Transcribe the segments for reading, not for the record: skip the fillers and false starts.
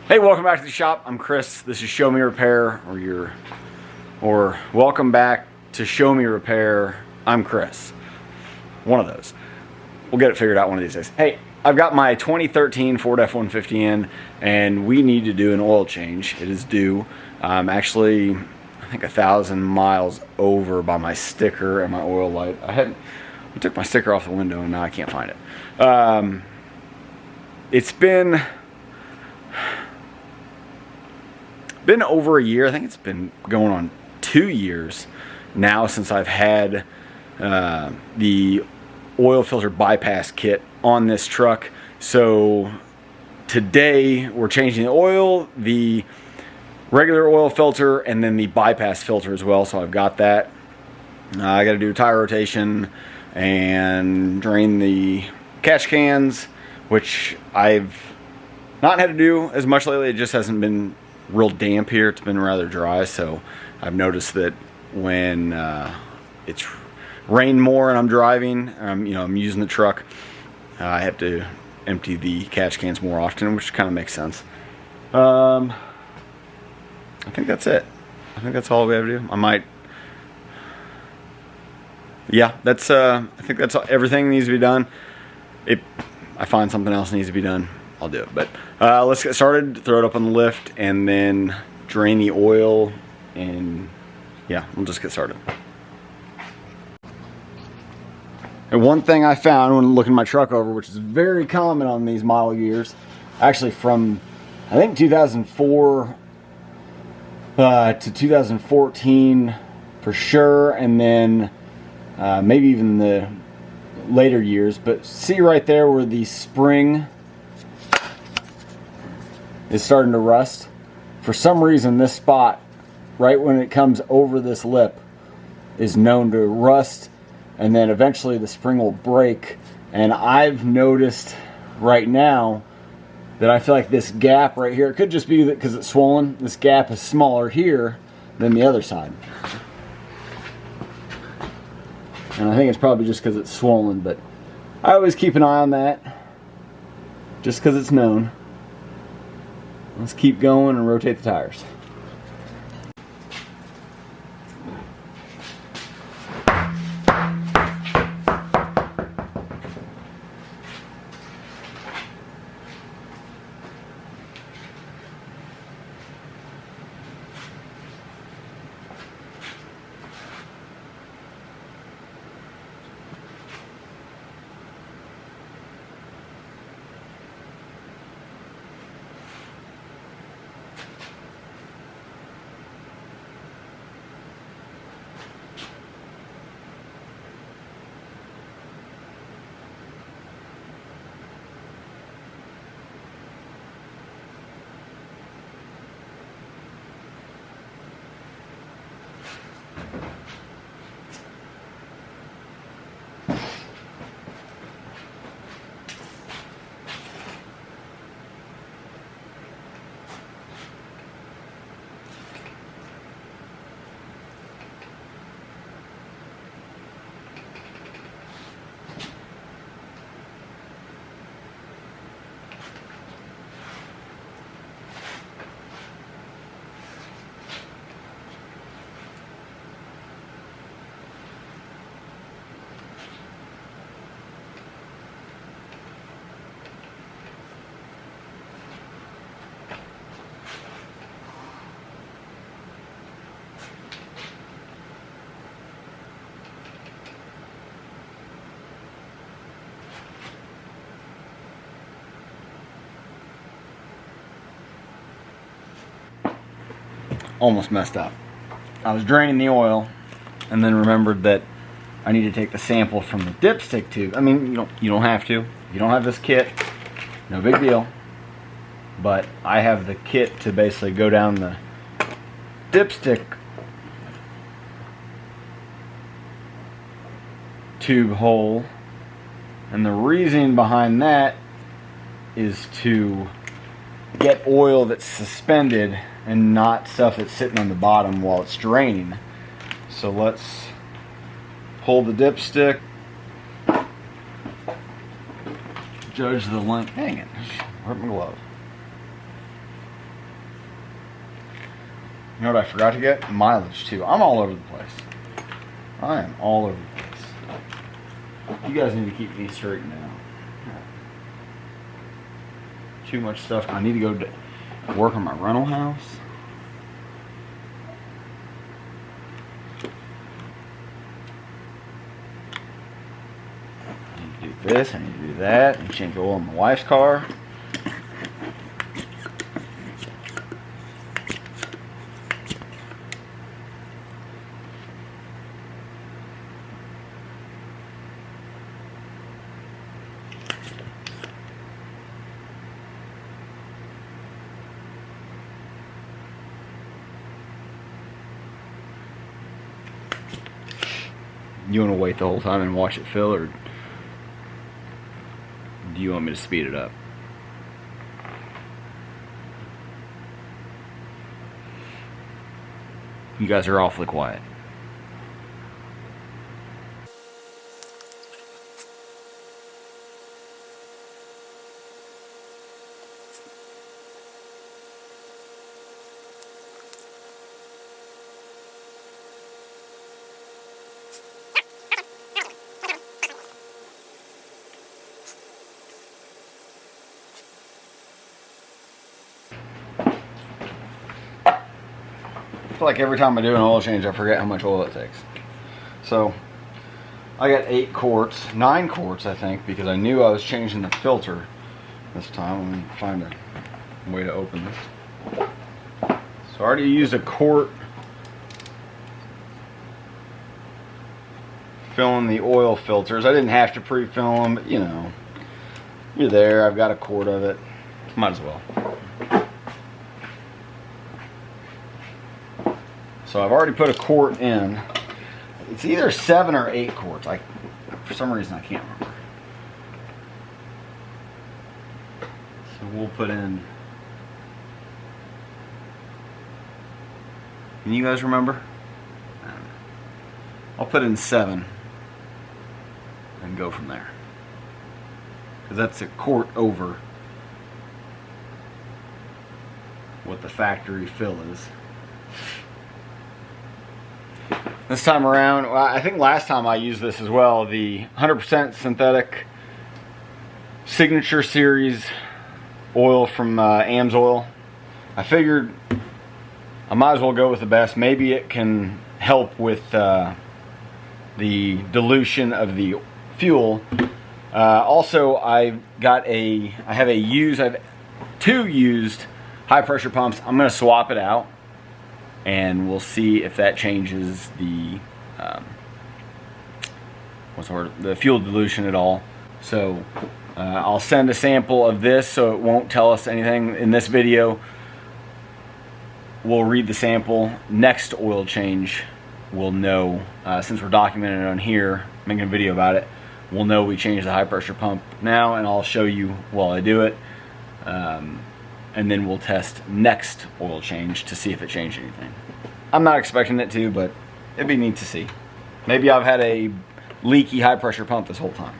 Hey, welcome back to the shop. I'm Chris. This is Show Me Repair, or welcome back to Show Me Repair. I'm Chris. One of those. We'll get it figured out one of these days. Hey, I've got my 2013 Ford F-150 in, and we need to do an oil change. It is due. Actually, I think 1,000 miles over by my sticker and my oil light. I took my sticker off the window, and now I can't find it. It's been over a year. I think it's been going on 2 years now since I've had the oil filter bypass kit on this truck. So today we're changing the oil, the regular oil filter, and then the bypass filter as well. So I've got that. I got to do tire rotation and drain the catch cans, which I've not had to do as much lately. It just hasn't been real damp here. It's been rather dry, so I've noticed that when it's rained more and I'm driving, I'm using the truck, I have to empty the catch cans more often, which kind of makes sense. I think that's it. I think that's all we have to do. I think that's all, everything needs to be done. If I find something else needs to be done, I'll do it. But let's get started. Throw it up on the lift and then drain the oil, and yeah, we'll just get started. And one thing I found when looking my truck over, which is very common on these model years, actually from I think 2004 to 2014 for sure, and then maybe even the later years, but see right there where the spring is starting to rust. For some reason, this spot, right when it comes over this lip, is known to rust, and then eventually the spring will break. And I've noticed right now that I feel like this gap right here, it could just be that because it's swollen, this gap is smaller here than the other side. And I think it's probably just because it's swollen, but I always keep an eye on that, just because it's known. Let's keep going and rotate the tires. Almost messed up. I was draining the oil and then remembered that I need to take the sample from the dipstick tube. I mean, you don't have to. You don't have this kit, no big deal. But I have the kit to basically go down the dipstick tube hole, and the reason behind that is to get oil that's suspended and not stuff that's sitting on the bottom while it's draining. So let's pull the dipstick, judge the length. Hang it, hurt my glove. You know what I forgot to get? Mileage too. I'm all over the place. I am all over the place. You guys need to keep me straight now. Too much stuff. I need to go to work on my rental house. I need to do this. I need to do that. I need to change oil in my wife's car. You want to wait the whole time and watch it fill, or do you want me to speed it up? You guys are awfully quiet. I feel like every time I do an oil change, I forget how much oil it takes. So I got 9 quarts, I think, because I knew I was changing the filter this time. Let me find a way to open this. So I already used a quart filling the oil filters. I didn't have to pre-fill them, but you know, you're there. I've got a quart of it. Might as well. So I've already put a quart in. It's either 7 or 8 quarts. For some reason I can't remember. So we'll put in. Can you guys remember? I don't know. I'll put in 7 and go from there. Because that's a quart over what the factory fill is. This time around, well, I think last time I used this as well, the 100% synthetic Signature Series oil from AMSOIL. I figured I might as well go with the best. Maybe it can help with the dilution of the fuel. Also, I have 2 used high pressure pumps. I'm going to swap it out, and we'll see if that changes the the fuel dilution at all. So I'll send a sample of this so it won't tell us anything in this video. We'll read the sample. Next oil change, we'll know, since we're documenting it on here, making a video about it, we'll know we changed the high pressure pump now, and I'll show you while I do it. And then we'll test next oil change to see if it changed anything. I'm not expecting it to, but it'd be neat to see. Maybe I've had a leaky high pressure pump this whole time.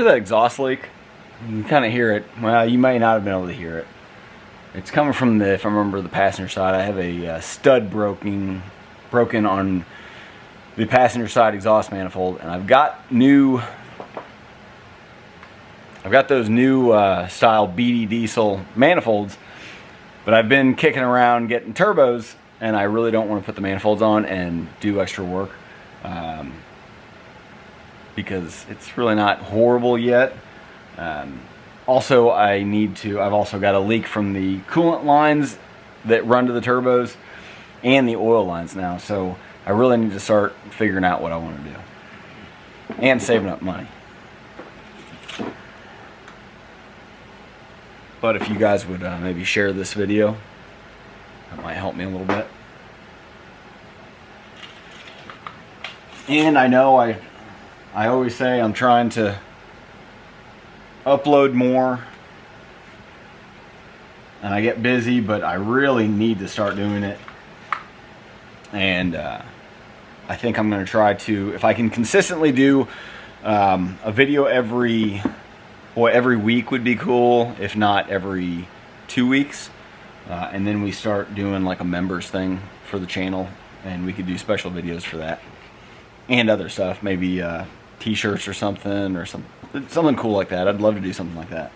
Hear that exhaust leak? You can kind of hear it. Well, you may not have been able to hear it. It's coming from the, if I remember, the passenger side. I have a stud broken on the passenger side exhaust manifold, and I've got those new style BD diesel manifolds, but I've been kicking around getting turbos, and I really don't want to put the manifolds on and do extra work. Because it's really not horrible yet. Also, I've also got a leak from the coolant lines that run to the turbos and the oil lines now. So I really need to start figuring out what I want to do and saving up money. But if you guys would maybe share this video, that might help me a little bit. And I know I always say I'm trying to upload more, and I get busy, but I really need to start doing it. And I think I'm going to try to, if I can consistently do a video every week would be cool, if not every 2 weeks. And then we start doing like a members thing for the channel, and we could do special videos for that and other stuff, maybe t-shirts or something, or something cool like that. I'd love to do something like that.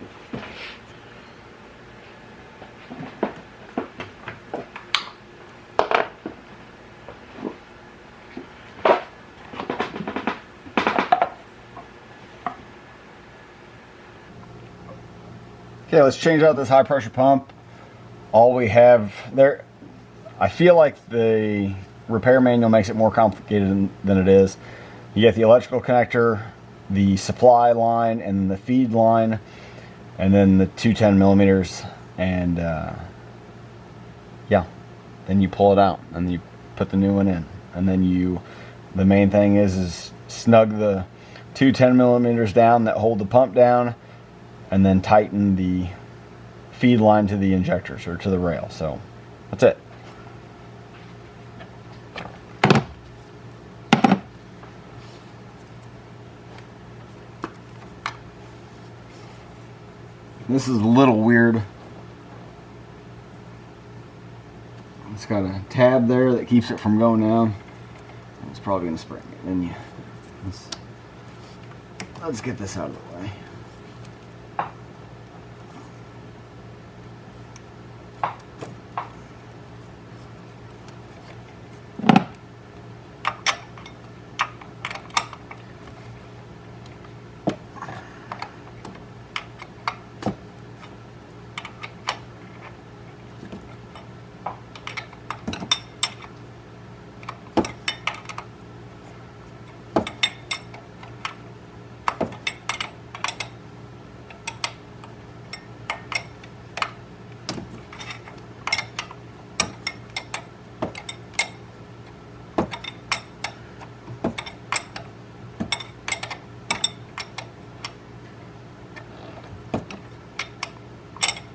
Okay, let's change out this high pressure pump. All we have there, I feel like the repair manual makes it more complicated than it is. You get the electrical connector, the supply line, and the feed line, and then the 210 millimeters, and yeah, then you pull it out and you put the new one in, and then the main thing is snug the 210 millimeters down that hold the pump down, and then tighten the feed line to the injectors or to the rail. So that's it. This is a little weird. It's got a tab there that keeps it from going down. It's probably going to spring it. Then let's get this out of the way.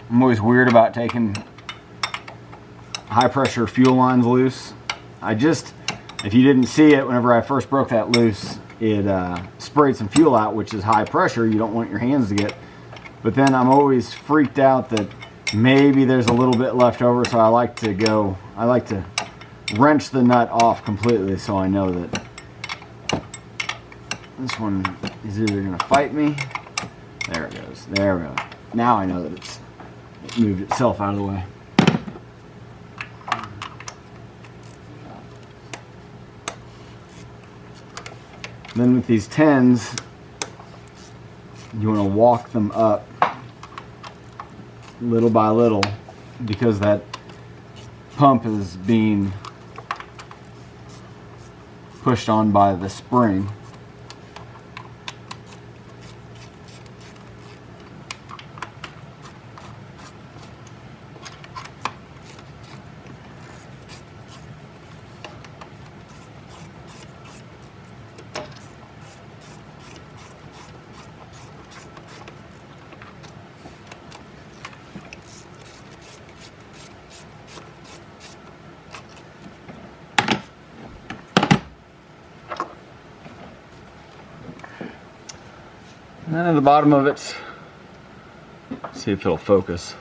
I'm always weird about taking high pressure fuel lines loose. If you didn't see it, whenever I first broke that loose, it sprayed some fuel out, which is high pressure. You don't want your hands to get. But then I'm always freaked out that maybe there's a little bit left over, so I like to wrench the nut off completely, so I know that this one is either going to fight me. There it goes. There we go. Now I know that it moved itself out of the way. Then with these 10s, you want to walk them up little by little, because that pump is being pushed on by the spring. And then at the bottom of it, see if it'll focus.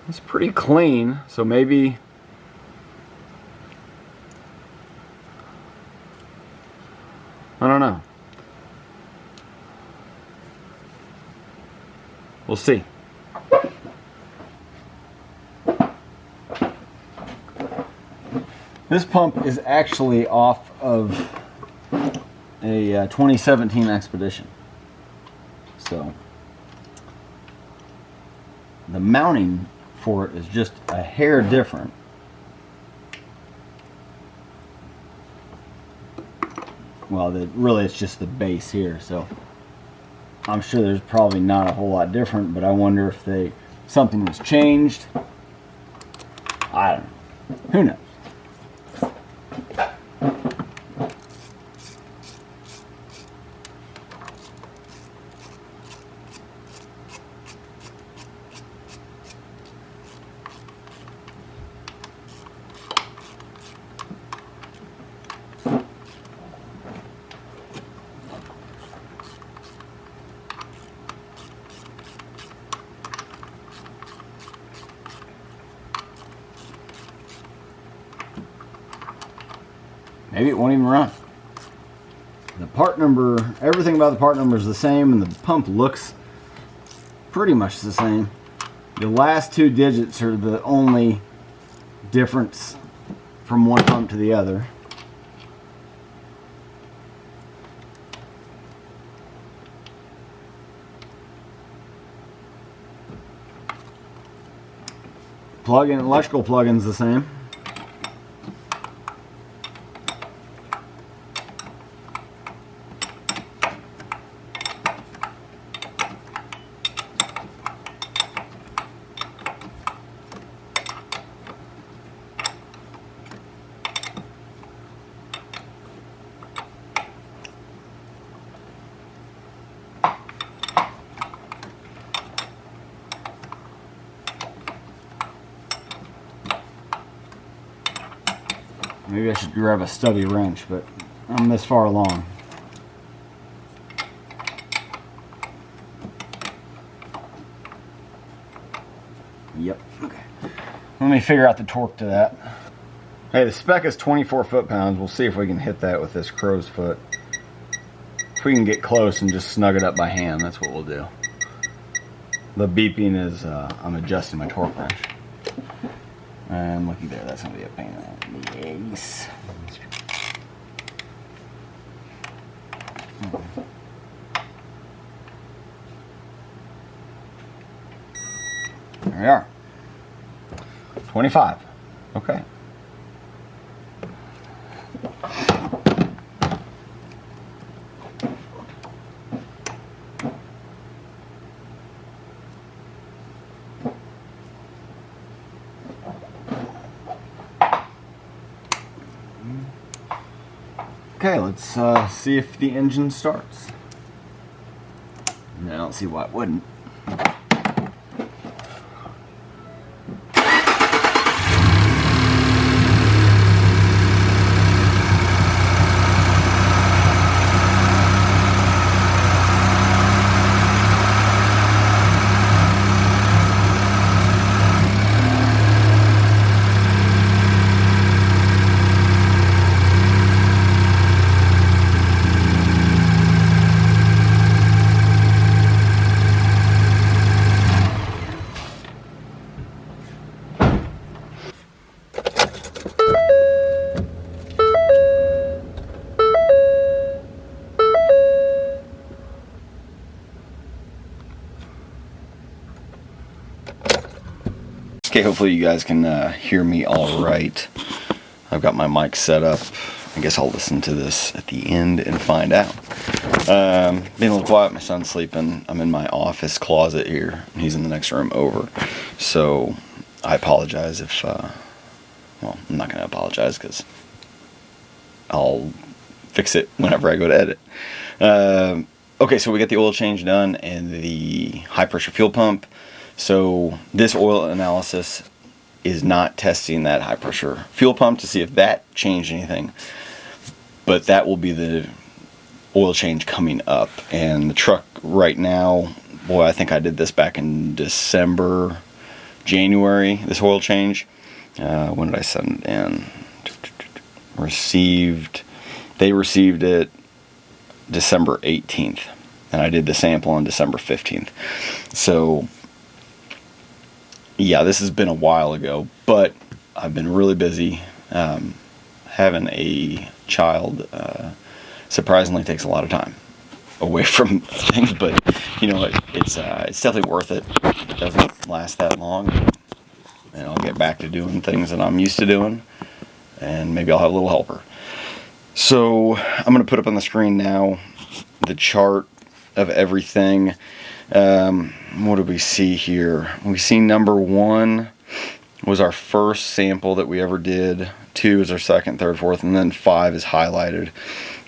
It's pretty clean, so maybe I don't know. We'll see. This pump is actually off of a 2017 Expedition. So the mounting for it is just a hair different. Well, really it's just the base here, so I'm sure there's probably not a whole lot different, but I wonder if something was changed. I don't know. Who knows? Maybe it won't even run. The part number, everything about the part number is the same, and the pump looks pretty much the same. The last two digits are the only difference from one pump to the other. Plug-in, electrical plug-in's the same. Maybe I should grab a stubby wrench, but I'm this far along. Yep, okay. Let me figure out the torque to that. Hey, the spec is 24 foot-pounds. We'll see if we can hit that with this crow's foot. If we can get close and just snug it up by hand, that's what we'll do. The beeping is I'm adjusting my torque wrench. And looky there, that's going to be a pain in the ass. There we are. 25. Okay. Okay, let's see if the engine starts. I don't see why it wouldn't. Okay, hopefully you guys can hear me all right. I've got my mic set up. I guess I'll listen to this at the end and find out. Being a little quiet, my son's sleeping. I'm in my office closet here, and he's in the next room over. So I apologize if, well, I'm not going to apologize because I'll fix it whenever I go to edit. Okay, so we got the oil change done and the high pressure fuel pump. So this oil analysis is not testing that high pressure fuel pump to see if that changed anything, but that will be the oil change coming up. And the truck right now, boy, I think I did this back in December, January, this oil change. When did I send it in? They received it December 18th, and I did the sample on December 15th. So yeah, this has been a while ago, but I've been really busy having a child surprisingly takes a lot of time away from things, but you know, it's definitely worth it. It doesn't last that long, and I'll get back to doing things that I'm used to doing, and maybe I'll have a little helper. So I'm going to put up on the screen now the chart of everything. What do we see here? We see number 1 was our first sample that we ever did. 2 is our second, third, fourth, and then 5 is highlighted.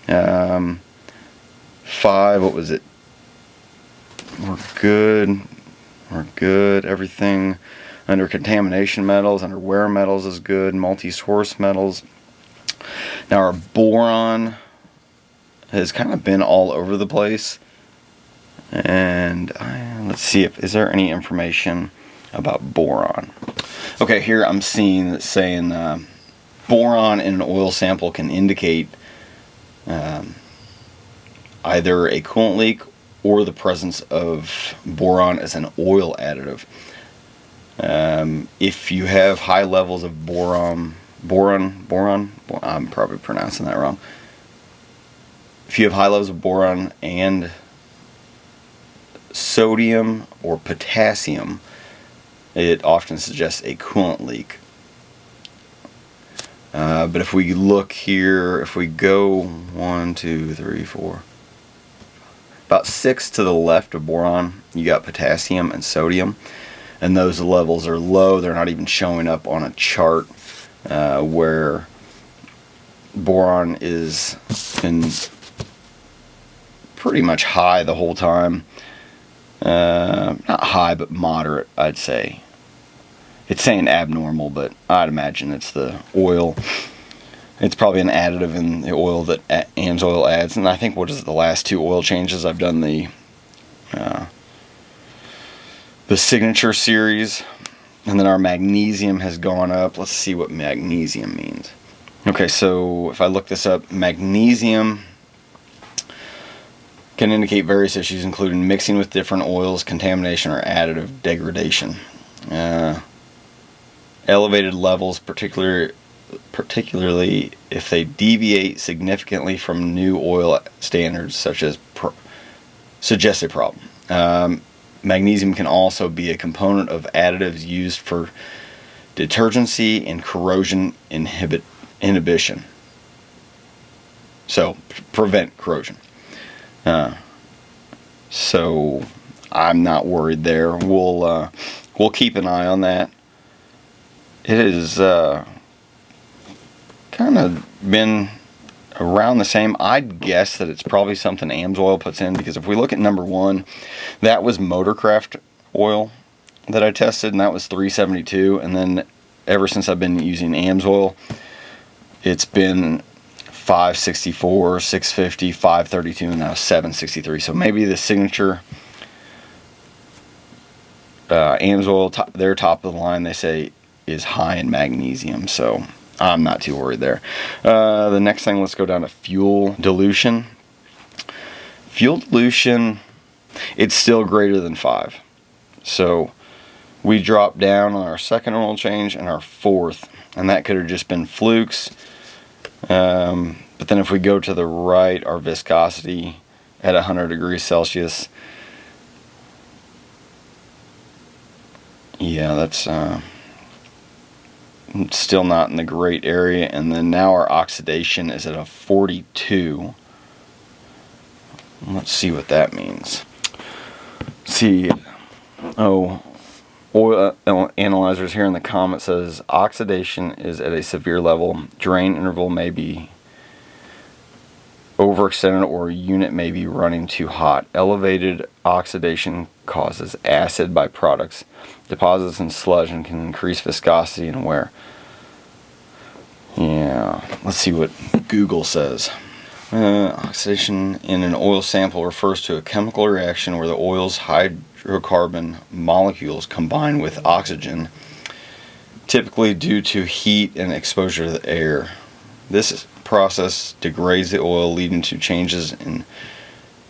5, what was it? We're good. We're good. Everything under contamination metals, under wear metals is good. Multi-source metals. Now our boron has kind of been all over the place. And let's see is there any information about boron. Okay, here I'm seeing that saying boron in an oil sample can indicate either a coolant leak or the presence of boron as an oil additive. If you have high levels of boron, I'm probably pronouncing that wrong. If you have high levels of boron and sodium or potassium, it often suggests a coolant leak. But if we look here, if we go 1, 2, 3, 4, about 6 to the left of boron, you got potassium and sodium, and those levels are low. They're not even showing up on a chart where boron is been pretty much high the whole time. Not high, but moderate, I'd say. It's saying abnormal, but I'd imagine it's the oil. It's probably an additive in the oil that AMSOIL adds. And I think, what is it, the last 2 oil changes I've done the signature series, and then our magnesium has gone up. Let's see what magnesium means. Okay, so if I look this up, magnesium can indicate various issues, including mixing with different oils, contamination, or additive degradation. Elevated levels, particularly if they deviate significantly from new oil standards, such as suggest a problem. Magnesium can also be a component of additives used for detergency and corrosion inhibition. So prevent corrosion. So I'm not worried there. We'll keep an eye on that. It has kind of been around the same. I'd guess that it's probably something AMSOIL puts in, because if we look at number 1, that was Motorcraft oil that I tested, and that was 372. And then ever since I've been using AMSOIL, it's been 564, 650, 532, and now 763. So maybe the signature AMSOIL, their top of the line, they say is high in magnesium. So I'm not too worried there. The next thing, let's go down to fuel dilution. Fuel dilution, it's still greater than 5. So we dropped down on our second oil change and our fourth, and that could have just been flukes. But then if we go to the right, our viscosity at 100 degrees Celsius, yeah, that's still not in the great area. And then now our oxidation is at a 42. Let's see what that means. See, oil analyzers here in the comment says oxidation is at a severe level. Drain interval may be overextended, or unit may be running too hot. Elevated oxidation causes acid byproducts, deposits in sludge, and can increase viscosity and wear. Yeah, let's see what Google says. Oxidation in an oil sample refers to a chemical reaction where the oil's hydrocarbon molecules combine with oxygen, typically due to heat and exposure to the air. This process degrades the oil, leading to changes in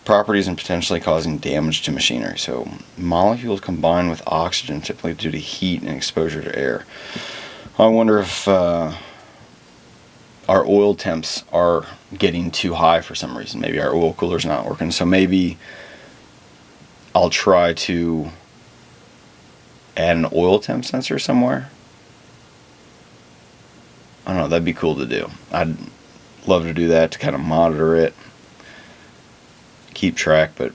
properties and potentially causing damage to machinery. So molecules combine with oxygen, typically due to heat and exposure to air. I wonder if our oil temps are getting too high for some reason. Maybe our oil cooler's not working. So maybe I'll try to add an oil temp sensor somewhere. I don't know, that'd be cool to do. I'd love to do that, to kind of monitor it, keep track. But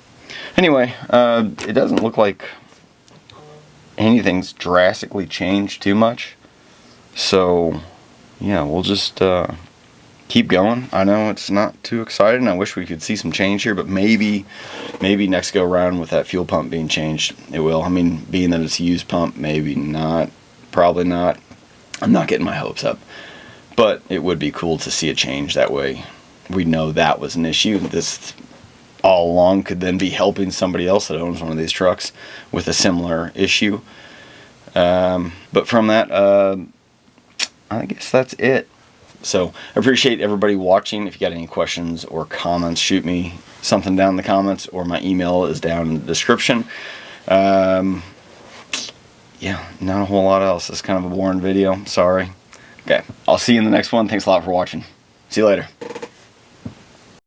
anyway, it doesn't look like anything's drastically changed too much. So yeah, we'll just keep going. I know it's not too exciting. I wish we could see some change here, but maybe next go around with that fuel pump being changed, it will. I mean, being that it's a used pump, maybe not, probably not. I'm not getting my hopes up, but it would be cool to see a change. That way we know that was an issue. This all along could then be helping somebody else that owns one of these trucks with a similar issue. But from that, I guess that's it. So I appreciate everybody watching. If you got any questions or comments, shoot me something down in the comments, or my email is down in the description. Yeah, not a whole lot else. It's kind of a boring video. Sorry. Okay, I'll see you in the next one. Thanks a lot for watching. See you later.